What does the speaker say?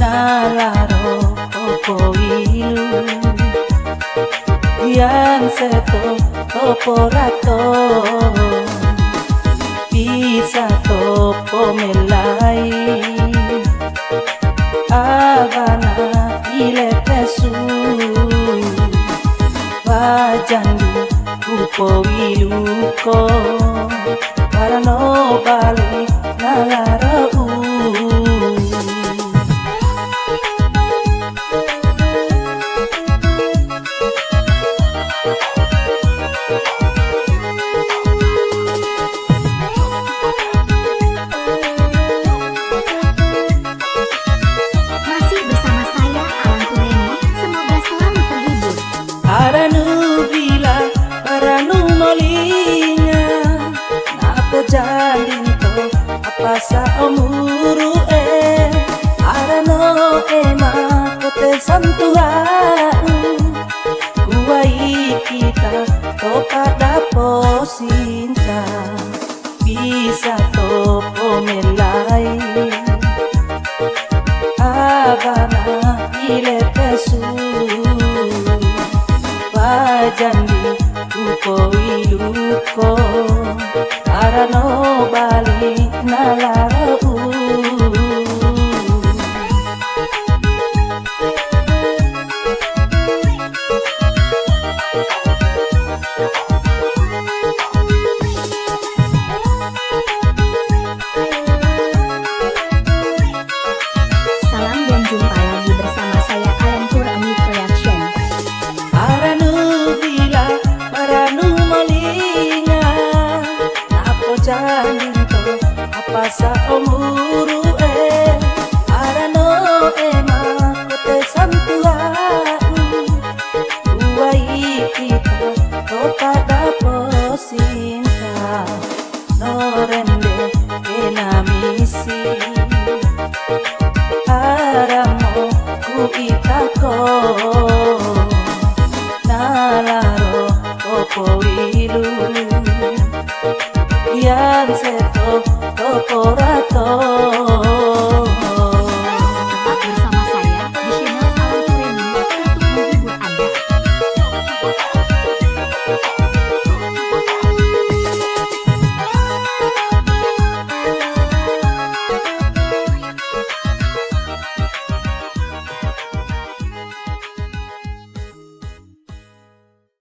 nalaro opo ilu yang seto opo rato bisa topo melai abana ile pesu wajandu upo iluko para no bali nalaro jalinto apa sa omuru arano ema kote santuau kuai kita to pada posinta bisa to pomelai